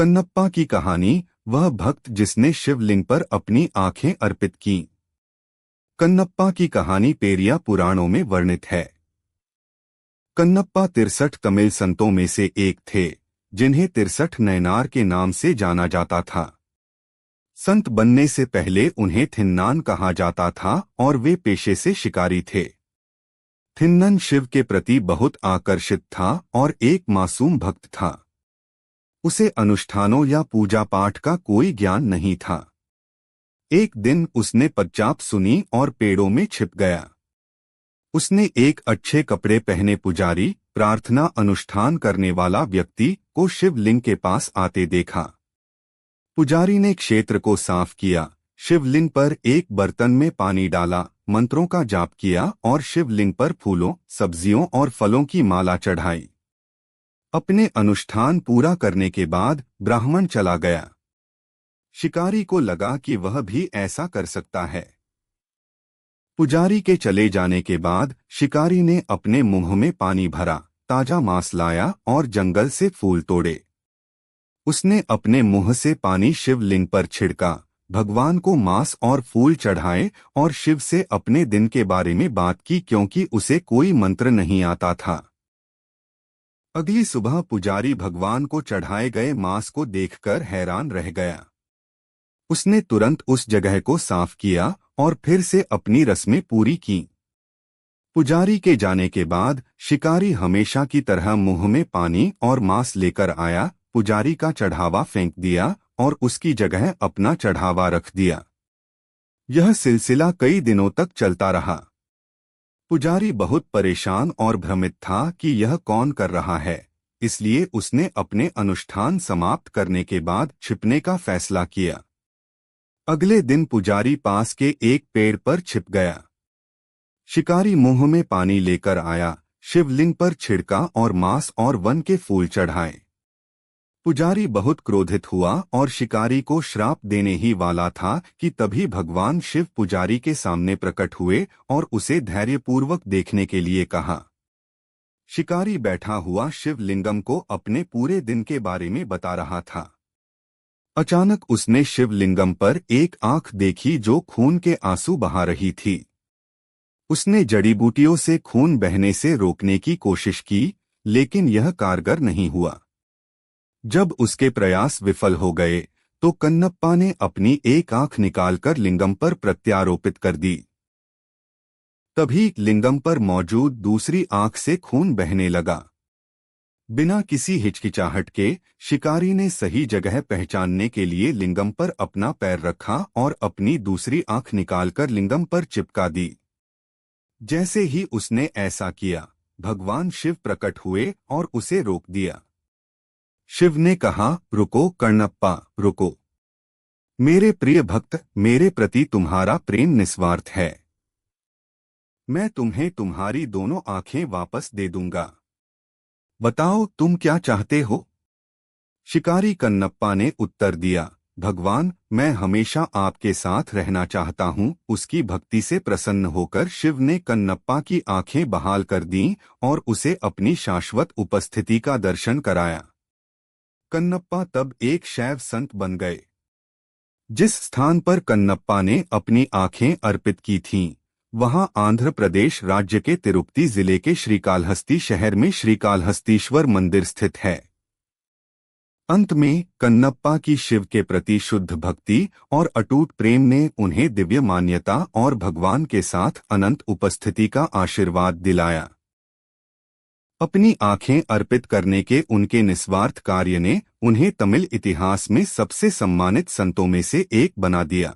कन्नप्पा की कहानी, वह भक्त जिसने शिवलिंग पर अपनी आंखें अर्पित कीं। कन्नप्पा की कहानी पेरिया पुराणों में वर्णित है। कन्नप्पा 63 तमिल संतों में से एक थे, जिन्हें 63 नयनार के नाम से जाना जाता था। संत बनने से पहले उन्हें थिन्नान कहा जाता था और वे पेशे से शिकारी थे। थिन्नन शिव के प्रति बहुत आकर्षित था और एक मासूम भक्त था। उसे अनुष्ठानों या पूजा पाठ का कोई ज्ञान नहीं था। एक दिन उसने पदचाप सुनी और पेड़ों में छिप गया। उसने एक अच्छे कपड़े पहने पुजारी, प्रार्थना अनुष्ठान करने वाला व्यक्ति को शिवलिंग के पास आते देखा। पुजारी ने क्षेत्र को साफ किया, शिवलिंग पर एक बर्तन में पानी डाला, मंत्रों का जाप किया और शिवलिंग पर फूलों, सब्जियों और फलों की माला चढ़ाई। अपने अनुष्ठान पूरा करने के बाद ब्राह्मण चला गया। शिकारी को लगा कि वह भी ऐसा कर सकता है। पुजारी के चले जाने के बाद शिकारी ने अपने मुंह में पानी भरा, ताजा मांस लाया और जंगल से फूल तोड़े। उसने अपने मुंह से पानी शिवलिंग पर छिड़का, भगवान को मांस और फूल चढ़ाए और शिव से अपने दिन के बारे में बात की, क्योंकि उसे कोई मंत्र नहीं आता था। अगली सुबह पुजारी भगवान को चढ़ाए गए मांस को देखकर हैरान रह गया। उसने तुरंत उस जगह को साफ किया और फिर से अपनी रस्में पूरी की। पुजारी के जाने के बाद शिकारी हमेशा की तरह मुंह में पानी और मांस लेकर आया, पुजारी का चढ़ावा फेंक दिया और उसकी जगह अपना चढ़ावा रख दिया। यह सिलसिला कई दिनों तक चलता रहा। पुजारी बहुत परेशान और भ्रमित था कि यह कौन कर रहा है, इसलिए उसने अपने अनुष्ठान समाप्त करने के बाद छिपने का फैसला किया। अगले दिन पुजारी पास के एक पेड़ पर छिप गया। शिकारी मुंह में पानी लेकर आया, शिवलिंग पर छिड़का और मांस और वन के फूल चढ़ाए। पुजारी बहुत क्रोधित हुआ और शिकारी को श्राप देने ही वाला था कि तभी भगवान शिव पुजारी के सामने प्रकट हुए और उसे धैर्यपूर्वक देखने के लिए कहा। शिकारी बैठा हुआ शिवलिंगम को अपने पूरे दिन के बारे में बता रहा था। अचानक उसने शिवलिंगम पर एक आंख देखी जो खून के आंसू बहा रही थी। उसने जड़ी बूटियों से खून बहने से रोकने की कोशिश की, लेकिन यह कारगर नहीं हुआ। जब उसके प्रयास विफल हो गए तो कन्नप्पा ने अपनी एक आंख निकालकर लिंगम पर प्रत्यारोपित कर दी। तभी लिंगम पर मौजूद दूसरी आंख से खून बहने लगा। बिना किसी हिचकिचाहट के शिकारी ने सही जगह पहचानने के लिए लिंगम पर अपना पैर रखा और अपनी दूसरी आंख निकालकर लिंगम पर चिपका दी। जैसे ही उसने ऐसा किया, भगवान शिव प्रकट हुए और उसे रोक दिया। शिव ने कहा, रुको कन्नप्पा, रुको। मेरे प्रिय भक्त, मेरे प्रति तुम्हारा प्रेम निस्वार्थ है। मैं तुम्हें तुम्हारी दोनों आंखें वापस दे दूंगा। बताओ तुम क्या चाहते हो? शिकारी कन्नप्पा ने उत्तर दिया, भगवान, मैं हमेशा आपके साथ रहना चाहता हूँ। उसकी भक्ति से प्रसन्न होकर शिव ने कन्नप्पा की आंखें बहाल कर दीं और उसे अपनी शाश्वत उपस्थिति का दर्शन कराया। कन्नप्पा तब एक शैव संत बन गए। जिस स्थान पर कन्नप्पा ने अपनी आंखें अर्पित की थीं, वहां आंध्र प्रदेश राज्य के तिरुपति जिले के श्रीकालहस्ती शहर में श्रीकालहस्तीश्वर मंदिर स्थित है। अंत में कन्नप्पा की शिव के प्रति शुद्ध भक्ति और अटूट प्रेम ने उन्हें दिव्य मान्यता और भगवान के साथ अनंत उपस्थिति का आशीर्वाद दिलाया। अपनी आंखें अर्पित करने के उनके निस्वार्थ कार्य ने उन्हें तमिल इतिहास में सबसे सम्मानित संतों में से एक बना दिया।